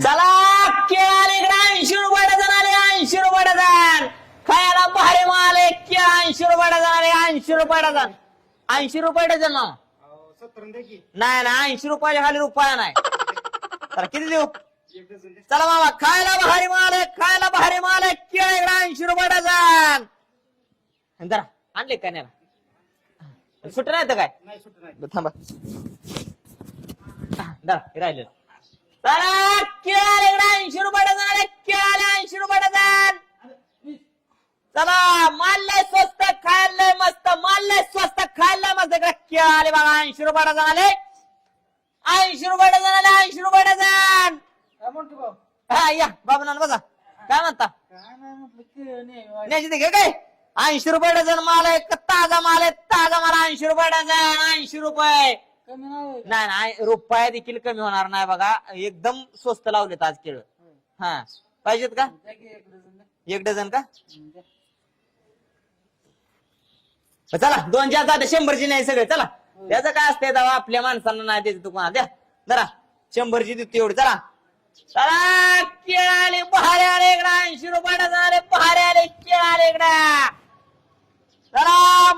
चला केळाला इकडे 80 रुपये डझन आले, 80 रुपये डझन. खायला भारी माल आहे, केळा 80 रुपये डझन आले, 80 रुपये डझन. 80 रुपये डझन ना? नाही ना, 80 रुपयाच्या खाली रुपया नाही. तर किती देऊ? चला बाबा, खायला भारी माल आहे, खायला भारी माल आहे, केळा इकडे 80 रुपये डझन. जरा आणले का नाही? सुट नाही तर काय? थांबा राहिलं. चला केळाला इकडे 80 रुपये डझन आले, केळाला 80 रुपये डझन. चला माल लय स्वस्त, खायला लय मस्त, माल लय स्वस्त, खायला मस्त. केळाले बघा 80 रुपये डझन आले, 80 रुपये डझन आले, 80 रुपये डझन. हा या बाबा बघा काय म्हणता? न्यायची ते काय 80 रुपये डझन माल आहे, ताजा माल आहे, ताजा माल 80 रुपये डझन, 80 रुपये. नाही नाही रुपया देखील कमी होणार नाही बघा, एकदम स्वस्त लावलेत आज केळ. हा पाहिजेत का? 1 डझन का? चला 2 च्या 100ची नाही सगळे. चला त्याचं काय असतंय तेव्हा आपल्या माणसांना नाही द्यायचं, तू कोणा द्या जरा 100ची देतो एवढी. चला चला केळाले बहारे आले इकडे 80 रुपये डझन आले, बहारे आले केळाले इकडे. चला